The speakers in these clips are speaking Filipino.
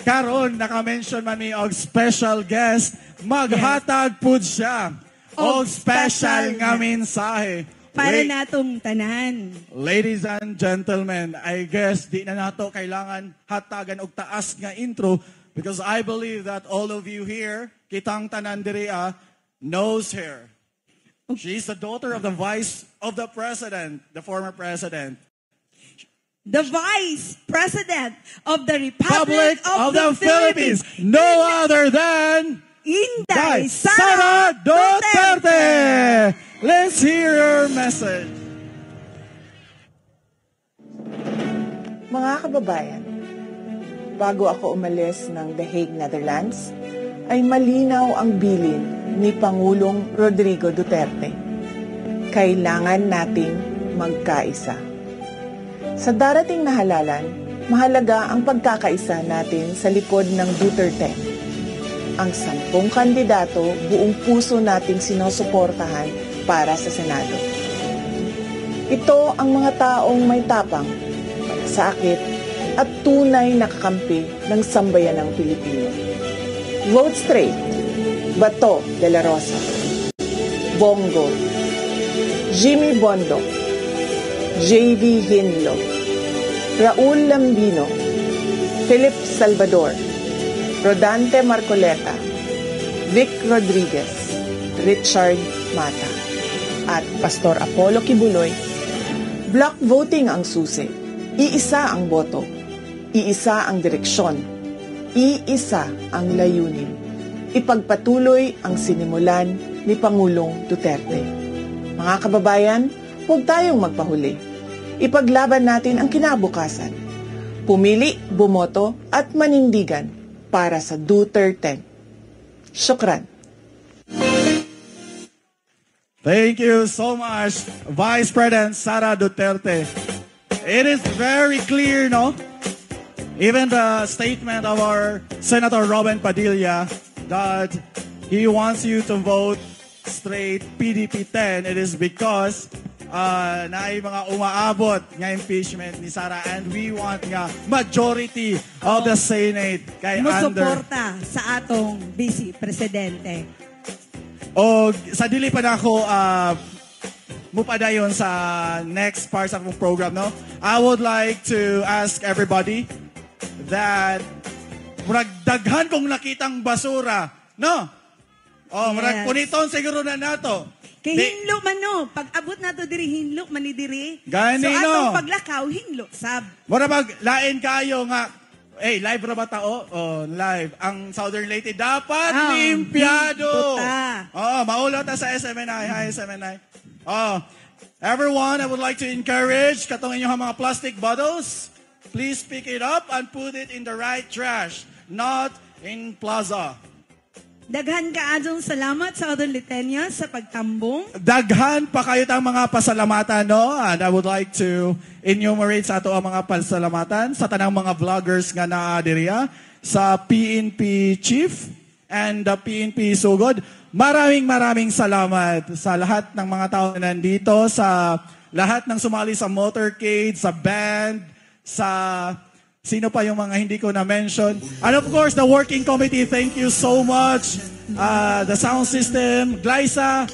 Karon naka-mention man mi og special guest, maghatag pud siya og special nga mensahe. Para natong tanan. Ladies and gentlemen, I guess di na nato kailangan hatagan og taas nga intro because I believe that all of you here, kitang tanan diri knows her. She's the daughter of the vice of the president, the former president. The Vice President of the Republic of the Philippines. No other than Inday Sara Duterte. Let's hear your message. Mga kababayan, bago ako umalis ng The Hague, Netherlands, ay malinaw ang bilin ni Pangulong Rodrigo Duterte. Kailangan nating magkaisa. Sa darating na halalan, mahalaga ang pagkakaisa natin sa likod ng Duterte. Ang 10 kandidato buong puso nating sinusuportahan para sa Senado. Ito ang mga taong may tapang, malasakit, at tunay na kakampi ng sambayanang Pilipino. Vote straight, Bato de la Rosa, Bongo, Jimmy Bondo, J.V. Hinlo, Raul Lambino, Philip Salvador, Rodante Marcoleta, Vic Rodriguez, Richard Mata, at Pastor Apollo Kibuloy. Block voting ang susi. Iisa ang boto. Iisa ang direksyon. Iisa ang layunin. Ipagpatuloy ang sinimulan ni Pangulong Duterte. Mga kababayan, huwag tayong magpahuli. Ipaglaban natin ang kinabukasan. Pumili, bumoto, at manindigan para sa Duterte. Syukran. Thank you so much, Vice President Sara Duterte. It is very clear, no? Even the statement of our Senator Robin Padilla that he wants you to vote straight PDP 10, it is because na mga umaabot nga impeachment ni Sara and we want nga majority of the Senate kay musuporta sa atong Vice Presidente. O sa dili pa na ako mupadayon sa next part sa akong program, no? I would like to ask everybody that murag daghan kong nakitang basura, no? Oh, murag puniton siguro na nato. Kay hinlo man no, pag abot nato diri hinlo man ni diri. Gani, so atong no? paglakaw hinlo sab. Mura mag lain kayo nga. Live ra ba tao? Oh, live. Ang Southern Leyte dapat limpiado. Maulaw ta sa SMNI. Hi, SMNI. Everyone, I would like to encourage katong inyong mga plastic bottles. Please pick it up and put it in the right trash, not in plaza. Daghan kaadtong salamat sa other Litenias sa pagtambong. Daghan pa kayo tang mga pasalamatan, no? And I would like to enumerate sa ato ang mga pasalamatan sa tanang mga vloggers nga naa diriya, sa PNP Chief and the PNP Sugod. Maraming salamat sa lahat ng mga tao na nandito, sa lahat ng sumali sa motorcade, sa band, sa sino pa yung mga hindi ko na-mention. And of course, the working committee, thank you so much. The sound system, Glyza,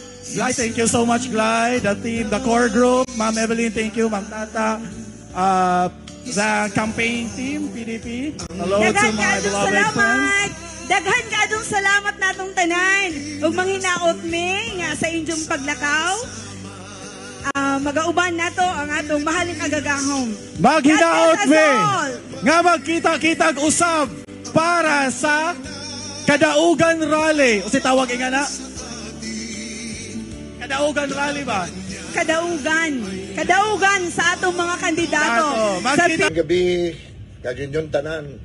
thank you so much, Gly. The team, the core group, Ma'am Evelyn, thank you, Ma'am Tata. The campaign team, PDP. Hello to my beloved friends. Daghan ka adong salamat natong tanan. Ug manghinaot mi nga sa inyong paglakaw. Magauban nato ang atong mahaling agagahom. Maghinaot mi nga magkita-kitag usab para sa Kadaugan Rally. O si tawag nga na? Kadaugan Rally ba? Kadaugan sa atong mga kandidato. Magkita gabi, kagin yung tanan.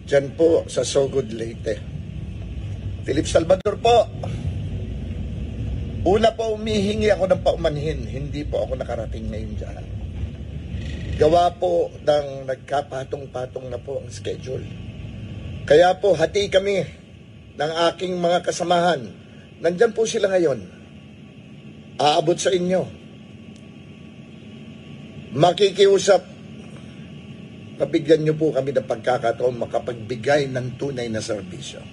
Diyan po sa Sogod, Leyte. Philip Salvador po. Una po, umihingi ako ng paumanhin. Hindi po ako nakarating ngayon dyan. Gawa po ng nagkapatong-patong na po ang schedule. Kaya po, hati kami ng aking mga kasamahan. Nandyan po sila ngayon. Aabot sa inyo. Makikiusap Mabigyan niyo po kami ng pagkakataon makapagbigay ng tunay na serbisyo.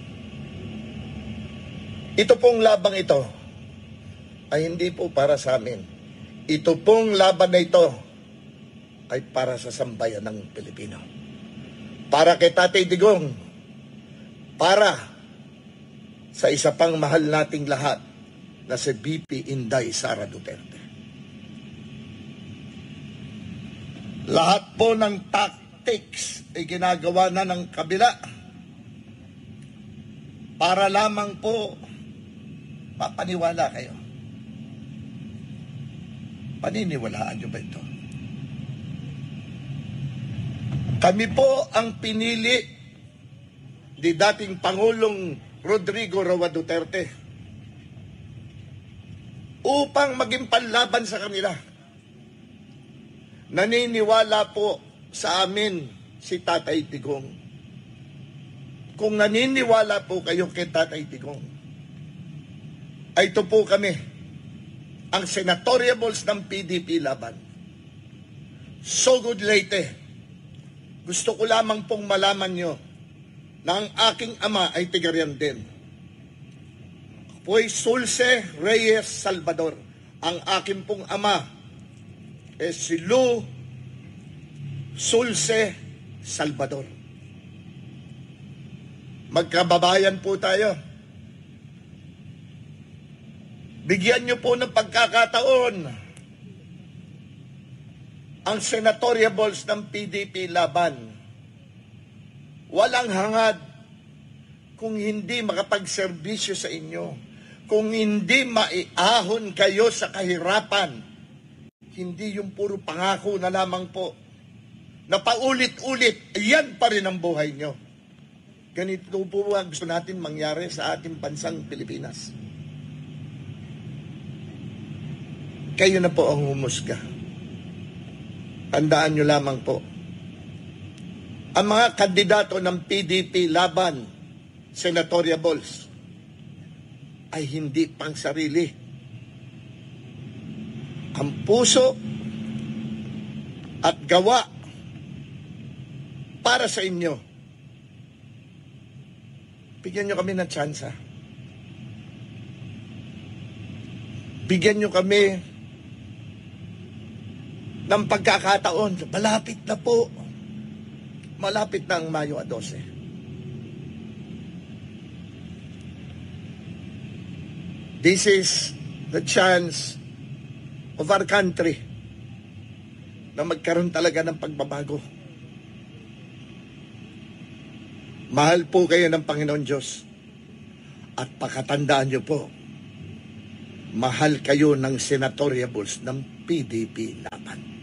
Ito pong labang ito ay hindi po para sa amin. Ito pong laban na ito ay para sa sambayan ng Pilipino. Para kay Tatay Digong, para sa isa pang mahal nating lahat na si VP Inday Sara Duterte. Lahat po ng tactics ay ginagawa na ng kabila para lamang po papaniwala kayo. Paniniwalaan nyo ba ito? Kami po ang pinili ni dating Pangulong Rodrigo Roa Duterte upang maging panlaban sa kanila. Naniniwala po sa amin si Tatay Digong. Kung naniniwala po kayo kay Tatay Digong, ay ito po kami, ang senatoriables ng PDP laban. Sugod Leyte, gusto ko lamang pong malaman nyo na ang aking ama ay tigarian din. Ako'y Sulce Reyes Salvador. Ang aking pong ama si Lu Sulce Salvador. Magkababayan po tayo. Bigyan niyo po ng pagkakataon ang senatoriables ng PDP laban. Walang hangad kung hindi makapagserbisyo sa inyo, kung hindi maiahon kayo sa kahirapan. Hindi yung puro pangako na lamang po, na paulit-ulit, yan pa rin ang buhay nyo. Ganito po ang gusto natin mangyari sa ating bansang Pilipinas. Kayo na po ang humusga. Tandaan nyo lamang po, ang mga kandidato ng PDP laban, senatoriables, ay hindi pang sarili. Ang puso at gawa para sa inyo. Bigyan nyo kami ng tsansa. Bigyan nyo kami ng pagkakataon. Malapit na po. Malapit na ang Mayo 12. This is the chance of our country na magkaroon talaga ng pagbabago. Mahal po kayo ng Panginoon Diyos. At pakatandaan niyo po, mahal kayo ng senatoriables ng PDP laban.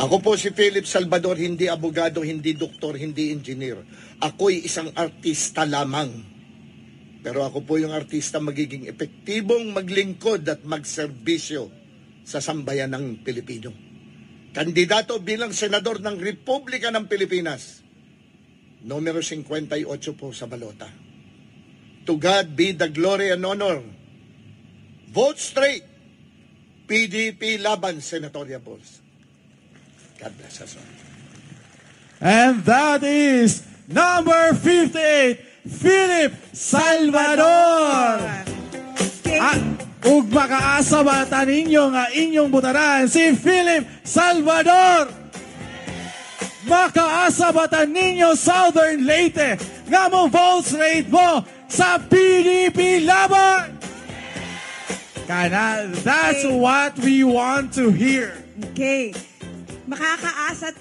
Ako po si Philip Salvador, hindi abogado, hindi doktor, hindi engineer. Ako'y isang artista lamang. Pero ako po yung artista magiging epektibong maglingkod at magserbisyo sa sambayan ng Pilipino. Kandidato bilang senador ng Republika ng Pilipinas. Numero 58 po sa balota. To God be the glory and honor. Vote straight. PDP laban senatoriables. God bless us all. And that is number 58, Philip Salvador. At ug makaasa bata ninyo nga inyong butaran si Philip Salvador. Makaasa bata ninyo Southern Leyte nga mo votes rate mo sa PDP laban. Kana, that's what we want to hear. Okay. Makakaasa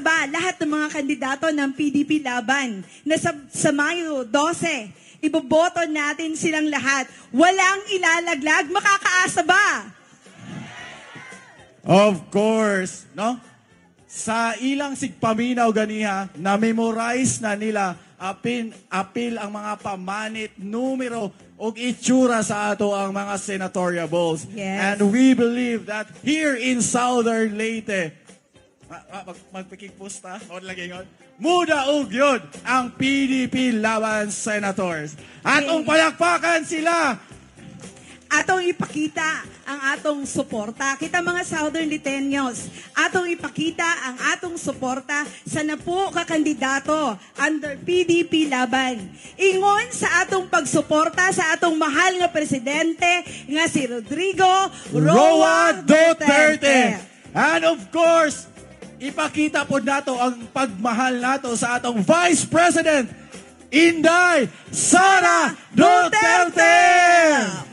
ba lahat ng mga kandidato ng PDP laban na sa Mayo 12, iboboto natin silang lahat? Walang ilalaglag. Makakaasa ba? Of course, no? Sa ilang sigpaminaw ganiha, na-memorize na nila apil ang mga pamanit, numero, o itsura sa ato ang mga senatoriables. Yes. And we believe that here in Southern Leyte, magpikikpusta, o lagi yun, muda og yun ang PDP laban senators. At palakpakan sila. atong ipakita ang atong suporta. Kita mga Southern Liteños, atong ipakita ang atong suporta sa napo ka kandidato under PDP Laban. Ingon sa atong pagsuporta sa atong mahal nga presidente nga si Rodrigo Roa Duterte. And of course, ipakita po nato ang pagmahal nato sa atong Vice President, Inday Sara Duterte!